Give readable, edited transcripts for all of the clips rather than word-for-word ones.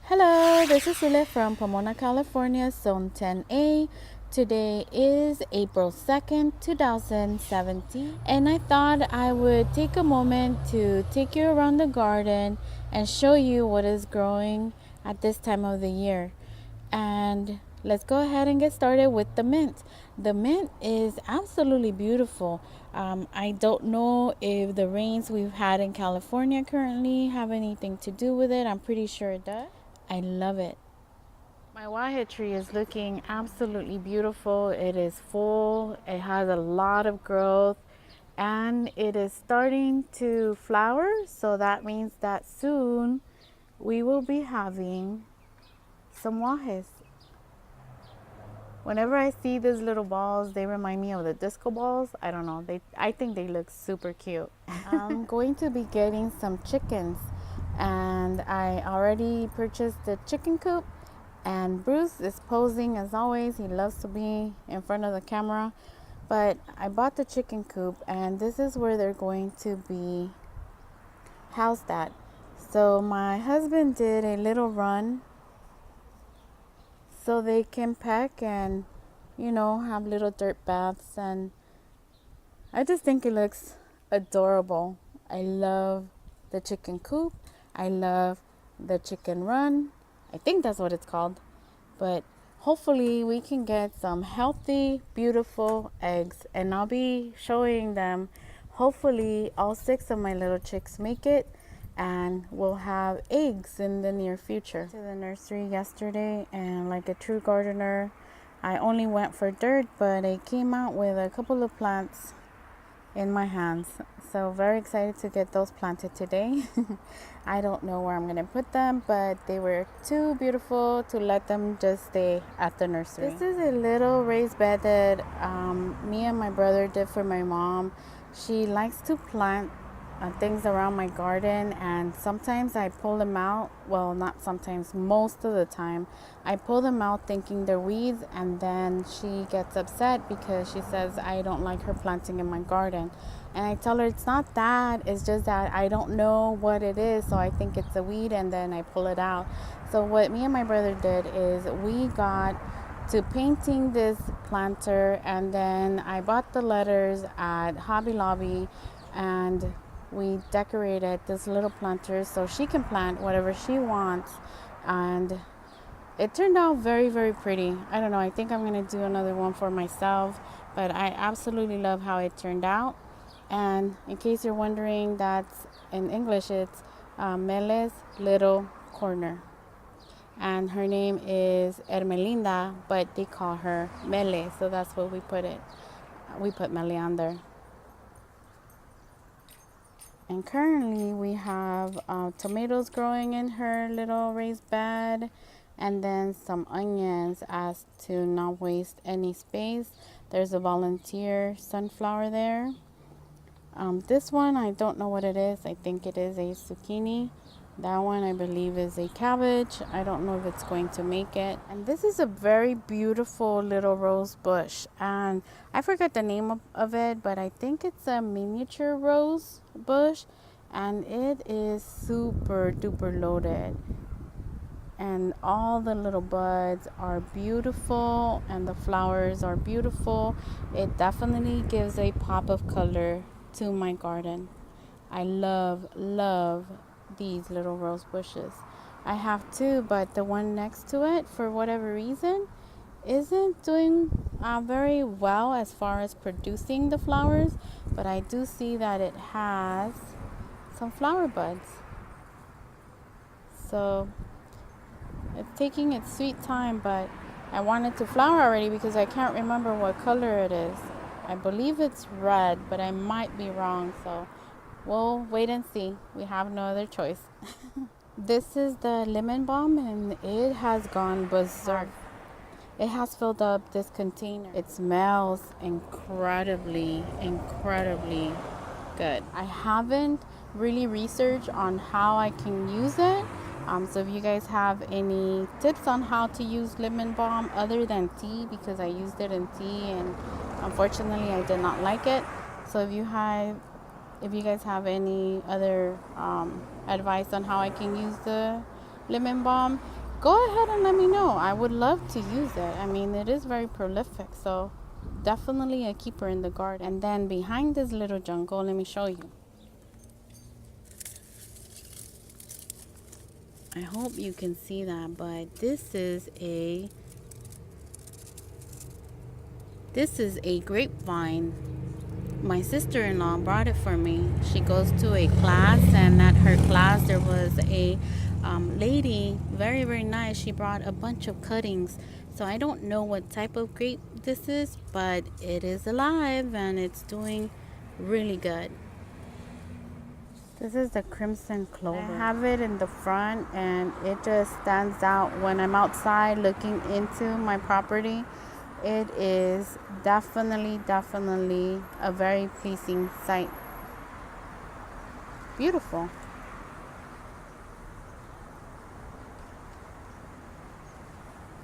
Hello, this is Sule from Pomona, California, Zone 10A. Today is April 2nd, 2017, and I thought I would take a moment to take you around the garden and show you what is growing at this time of the year. And let's go ahead and get started with the mint. The mint is absolutely beautiful. I don't know if the rains we've had in California currently have anything to do with it. I'm pretty sure it does. I love it. My wahid tree is looking absolutely beautiful. It is full. It has a lot of growth and it is starting to flower. So that means that soon we will be having some wahids. Whenever I see these little balls, they remind me of the disco balls. I don't know. I think they look super cute. I'm going to be getting some chickens, and I already purchased the chicken coop. And Bruce is posing as always. He loves to be in front of the camera. But I bought the chicken coop, and this is where they're going to be housed at. So my husband did a little run so they can peck and, have little dirt baths. And I just think it looks adorable. I love the chicken coop. I love the chicken run. I think that's what it's called. But hopefully we can get some healthy, beautiful eggs. And I'll be showing them. Hopefully all 6 of my little chicks make it. And we'll have eggs in the near future. To the nursery yesterday, and like a true gardener, I only went for dirt, but I came out with a couple of plants in my hands. So very excited to get those planted today. I don't know where I'm going to put them, but they were too beautiful to let them just stay at the nursery. This is a little raised bed that me and my brother did for my mom. She likes to plant things around my garden, and sometimes I pull them out. Well, not sometimes, most of the time I pull them out thinking they're weeds, and then she gets upset because she says I don't like her planting in my garden. And I tell her it's not that, it's just that I don't know what it is, so I think it's a weed, and then I pull it out. So what me and my brother did is we got to painting this planter, and then I bought the letters at Hobby Lobby, and we decorated this little planter so she can plant whatever she wants. And it turned out very, very pretty. I don't know, I think I'm going to do another one for myself, but I absolutely love how it turned out. And in case you're wondering, that's in English, it's Mele's little corner. And her name is Ermelinda, but they call her Mele, so that's what we put it. We put Mele on there. And currently we have tomatoes growing in her little raised bed, and then some onions as to not waste any space. There's a volunteer sunflower there. This one, I don't know what it is. I think it is a zucchini. That one I believe is a cabbage. I don't know if it's going to make it. And this is a very beautiful little rose bush. And I forgot the name of it, but I think it's a miniature rose bush. And it is super duper loaded. And all the little buds are beautiful and the flowers are beautiful. It definitely gives a pop of color to my garden. I love these little rose bushes. I have 2, but the one next to it, for whatever reason, isn't doing very well as far as producing the flowers, but I do see that it has some flower buds. So it's taking its sweet time, but I want it to flower already because I can't remember what color it is. I believe it's red, but I might be wrong, so we'll wait and see. We have no other choice. This is the lemon balm, and it has gone berserk. It has filled up this container. It smells incredibly good. I haven't really researched on how I can use it. So if you guys have any tips on how to use lemon balm other than tea, because I used it in tea and unfortunately I did not like it. So if you guys have any other advice on how I can use the lemon balm, go ahead and let me know. I would love to use it. I mean, it is very prolific, so definitely a keeper in the garden. And then behind this little jungle, let me show you. I hope you can see that, but this is a grapevine. My sister-in-law brought it for me. She goes to a class, and at her class there was a lady, very, very nice. She brought a bunch of cuttings. So I don't know what type of grape this is, but it is alive and it's doing really good. This is the crimson clover. I have it in the front and it just stands out when I'm outside looking into my property. It is definitely a very pleasing sight. Beautiful.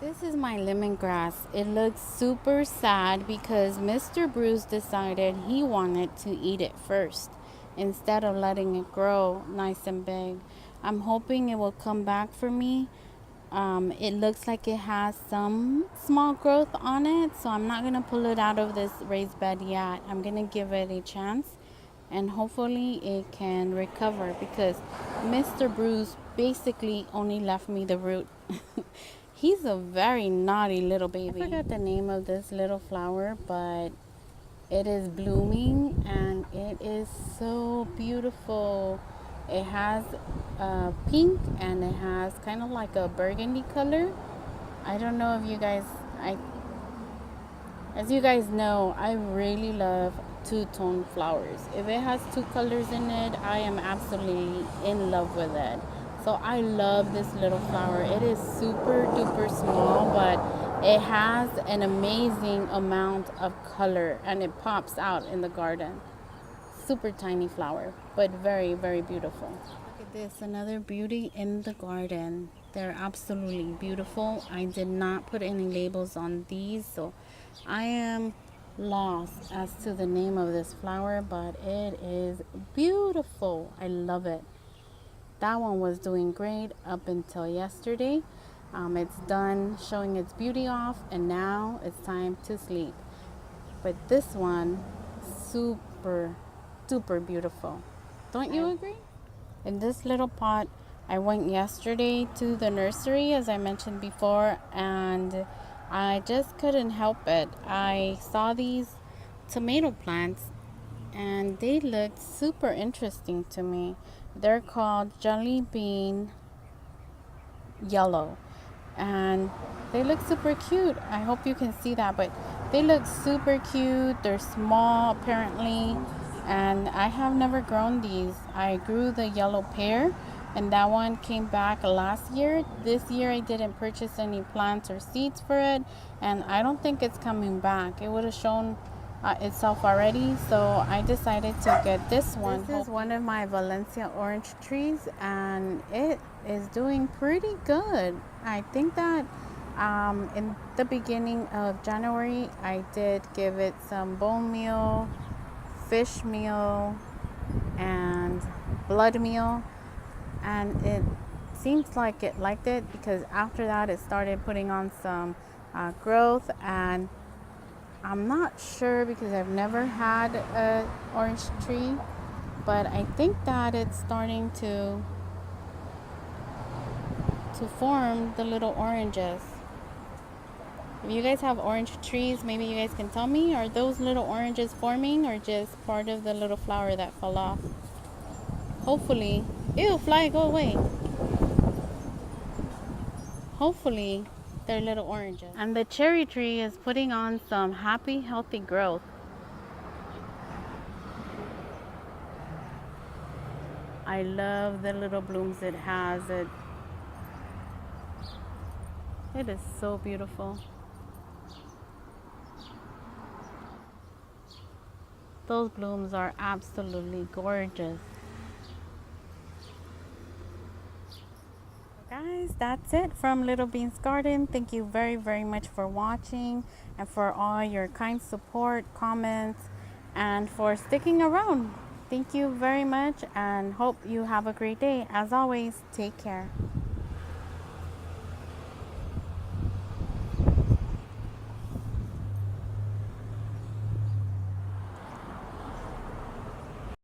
This is my lemongrass. It looks super sad because Mr. Bruce decided he wanted to eat it first instead of letting it grow nice and big. I'm hoping it will come back for me. It looks like it has some small growth on it, so I'm not going to pull it out of this raised bed yet. I'm going to give it a chance and hopefully it can recover because Mr. Bruce basically only left me the root. He's a very naughty little baby. I forgot the name of this little flower, but it is blooming and it is so beautiful. It has pink and it has kind of like a burgundy color. I don't know if you guys, as you guys know, I really love two-tone flowers. If it has two colors in it, I am absolutely in love with it. So I love this little flower. It is super duper small, but it has an amazing amount of color and it pops out in the garden. Super tiny flower, but very, very beautiful. Look at this, another beauty in the garden. They're absolutely beautiful. I did not put any labels on these, so I am lost as to the name of this flower, but it is beautiful. I love it. That one was doing great up until yesterday. It's done showing its beauty off and now it's time to sleep. But this one, super duper beautiful. Don't you agree? In this little pot, I went yesterday to the nursery, as I mentioned before, and I just couldn't help it. I saw these tomato plants and they looked super interesting to me. They're called Jelly Bean Yellow and they look super cute. I hope you can see that, but they look super cute. They're small apparently, and I have never grown these. I grew the yellow pear and that one came back last year. This year I didn't purchase any plants or seeds for it, and I don't think it's coming back. It would have shown itself already, so I decided to get this one. This is one of my Valencia orange trees and it is doing pretty good. I think that in the beginning of January I did give it some bone meal, fish meal, and blood meal, and it seems like it liked it because after that it started putting on some growth. And I'm not sure because I've never had an orange tree, but I think that it's starting to form the little oranges. If you guys have orange trees, maybe you guys can tell me, are those little oranges forming or just part of the little flower that fell off? Hopefully, ew, fly, go away. Hopefully they're little oranges. And the cherry tree is putting on some happy, healthy growth. I love the little blooms it has. It is so beautiful. Those blooms are absolutely gorgeous. Guys, that's it from Little Beans Garden. Thank you very, very much for watching and for all your kind support, comments, and for sticking around. Thank you very much and hope you have a great day. As always, take care.